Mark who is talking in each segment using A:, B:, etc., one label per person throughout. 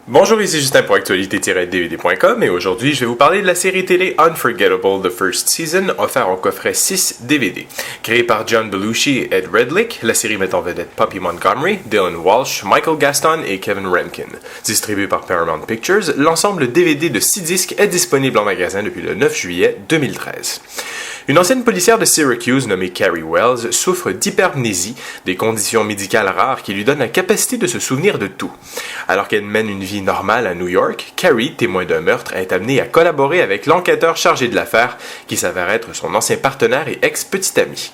A: Bonjour, ici Justin pour actualité-dvd.com et aujourd'hui je vais vous parler de la série télé Unforgettable The First Season, offert en coffret 6 DVD. Créée par John Belushi et Ed Redlick, la série met en vedette Poppy Montgomery, Dylan Walsh, Michael Gaston et Kevin Remkin. Distribué par Paramount Pictures, l'ensemble DVD de 6 disques est disponible en magasin depuis le 9 juillet 2013. Une ancienne policière de Syracuse nommée Carrie Wells souffre d'hypermnésie, des conditions médicales rares qui lui donnent la capacité de se souvenir de tout. Alors qu'elle mène une vie normale à New York, Carrie, témoin d'un meurtre, est amenée à collaborer avec l'enquêteur chargé de l'affaire, qui s'avère être son ancien partenaire et ex-petit ami.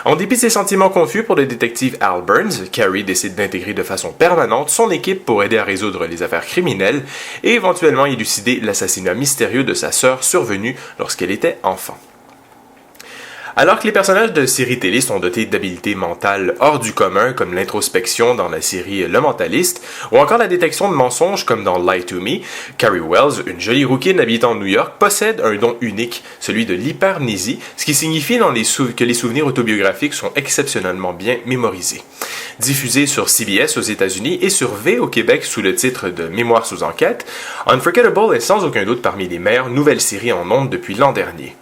A: En dépit de ses sentiments confus pour le détective Al Burns, Carrie décide d'intégrer de façon permanente son équipe pour aider à résoudre les affaires criminelles et éventuellement élucider l'assassinat mystérieux de sa sœur survenu lorsqu'elle était enfant. Alors que les personnages de séries télé sont dotés d'habiletés mentales hors du commun, comme l'introspection dans la série Le Mentaliste, ou encore la détection de mensonges comme dans Lie to Me, Carrie Wells, une jolie rouquine habitant New York, possède un don unique, celui de l'hypermnésie, ce qui signifie que les souvenirs autobiographiques sont exceptionnellement bien mémorisés. Diffusé sur CBS aux États-Unis et sur V au Québec sous le titre de Mémoire sous enquête, Unforgettable est sans aucun doute parmi les meilleures nouvelles séries en ondes depuis l'an dernier.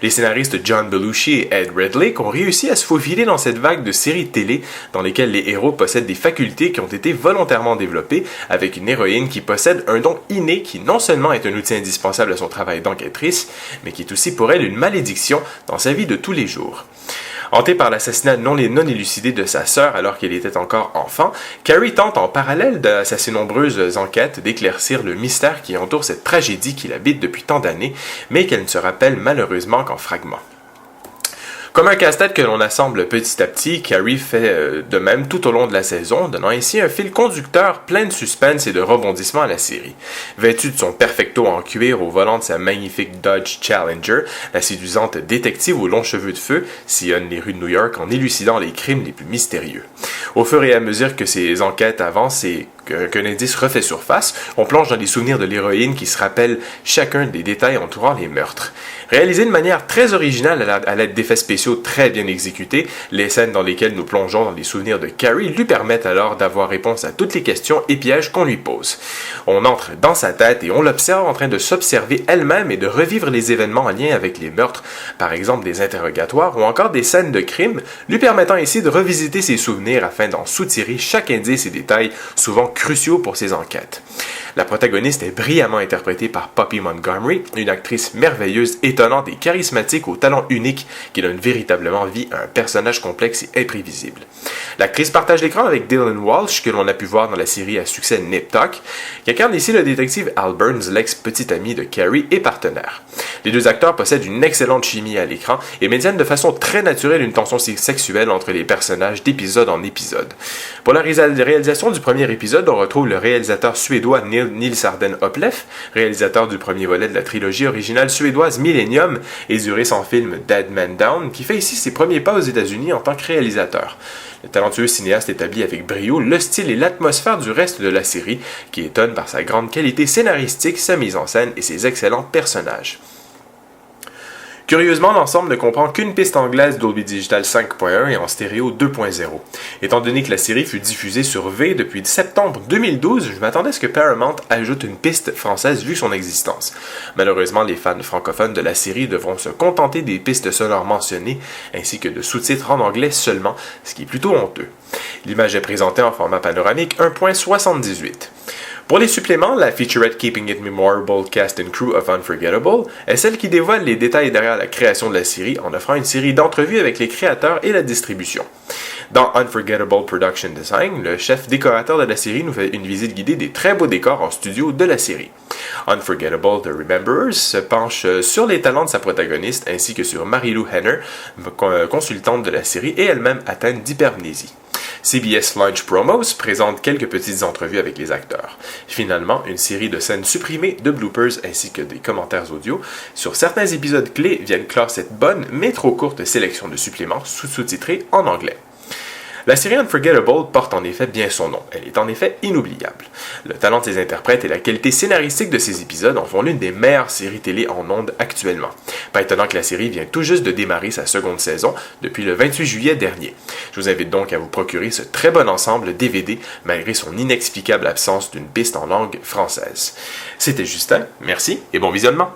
A: Les scénaristes John Belushi et Ed Redlick ont réussi à se faufiler dans cette vague de séries télé dans lesquelles les héros possèdent des facultés qui ont été volontairement développées, avec une héroïne qui possède un don inné qui non seulement est un outil indispensable à son travail d'enquêtrice, mais qui est aussi pour elle une malédiction dans sa vie de tous les jours. Hantée par l'assassinat non élucidé de sa sœur alors qu'elle était encore enfant, Carrie tente en parallèle à ses nombreuses enquêtes d'éclaircir le mystère qui entoure cette tragédie qui l'habite depuis tant d'années, mais qu'elle ne se rappelle malheureusement qu'en fragments. Comme un casse-tête que l'on assemble petit à petit, Carrie fait de même tout au long de la saison, donnant ainsi un fil conducteur plein de suspense et de rebondissements à la série. Vêtue de son perfecto en cuir au volant de sa magnifique Dodge Challenger, la séduisante détective aux longs cheveux de feu sillonne les rues de New York en élucidant les crimes les plus mystérieux. Au fur et à mesure que ses enquêtes avancent et qu'un indice refait surface, on plonge dans les souvenirs de l'héroïne qui se rappelle chacun des détails entourant les meurtres. Réalisé de manière très originale à l'aide d'effets spéciaux très bien exécutés, les scènes dans lesquelles nous plongeons dans les souvenirs de Carrie lui permettent alors d'avoir réponse à toutes les questions et pièges qu'on lui pose. On entre dans sa tête et on l'observe en train de s'observer elle-même et de revivre les événements en lien avec les meurtres, par exemple des interrogatoires ou encore des scènes de crime, lui permettant ainsi de revisiter ses souvenirs afin d'en soutirer chaque indice et détail souvent cruciaux pour ses enquêtes. La protagoniste est brillamment interprétée par Poppy Montgomery, une actrice merveilleuse, étonnante et charismatique au talent unique qui donne véritablement vie à un personnage complexe et imprévisible. L'actrice partage l'écran avec Dylan Walsh, que l'on a pu voir dans la série à succès Nip Tuck, qui incarne ici le détective Al Burns, l'ex-petit ami de Carrie et partenaire. Les deux acteurs possèdent une excellente chimie à l'écran et maintiennent de façon très naturelle une tension sexuelle entre les personnages d'épisode en épisode. Pour la réalisation du premier épisode, on retrouve le réalisateur suédois Nils Arden Opleff, réalisateur du premier volet de la trilogie originale suédoise Millennium et du récent film Dead Man Down, qui fait ici ses premiers pas aux États-Unis en tant que réalisateur. Le talentueux cinéaste établit avec brio le style et l'atmosphère du reste de la série, qui étonne par sa grande qualité scénaristique, sa mise en scène et ses excellents personnages. Curieusement, l'ensemble ne comprend qu'une piste anglaise Dolby Digital 5.1 et en stéréo 2.0. Étant donné que la série fut diffusée sur V depuis septembre 2012, je m'attendais à ce que Paramount ajoute une piste française vu son existence. Malheureusement, les fans francophones de la série devront se contenter des pistes sonores mentionnées, ainsi que de sous-titres en anglais seulement, ce qui est plutôt honteux. L'image est présentée en format panoramique 1.78. Pour les suppléments, la featurette Keeping It Memorable Cast and Crew of Unforgettable est celle qui dévoile les détails derrière la création de la série en offrant une série d'entrevues avec les créateurs et la distribution. Dans Unforgettable Production Design, le chef décorateur de la série nous fait une visite guidée des très beaux décors en studio de la série. Unforgettable The Rememberers se penche sur les talents de sa protagoniste ainsi que sur Mary-Lou Henner, consultante de la série et elle-même atteinte d'hypermnésie. CBS Lunch Promos présente quelques petites entrevues avec les acteurs. Finalement, une série de scènes supprimées, de bloopers ainsi que des commentaires audio sur certains épisodes clés viennent clore cette bonne mais trop courte sélection de suppléments sous-titrés en anglais. La série Unforgettable porte en effet bien son nom. Elle est en effet inoubliable. Le talent de ses interprètes et la qualité scénaristique de ses épisodes en font l'une des meilleures séries télé en ondes actuellement. Pas étonnant que la série vient tout juste de démarrer sa seconde saison depuis le 28 juillet dernier. Je vous invite donc à vous procurer ce très bon ensemble DVD malgré son inexplicable absence d'une piste en langue française. C'était Justin, merci et bon visionnement.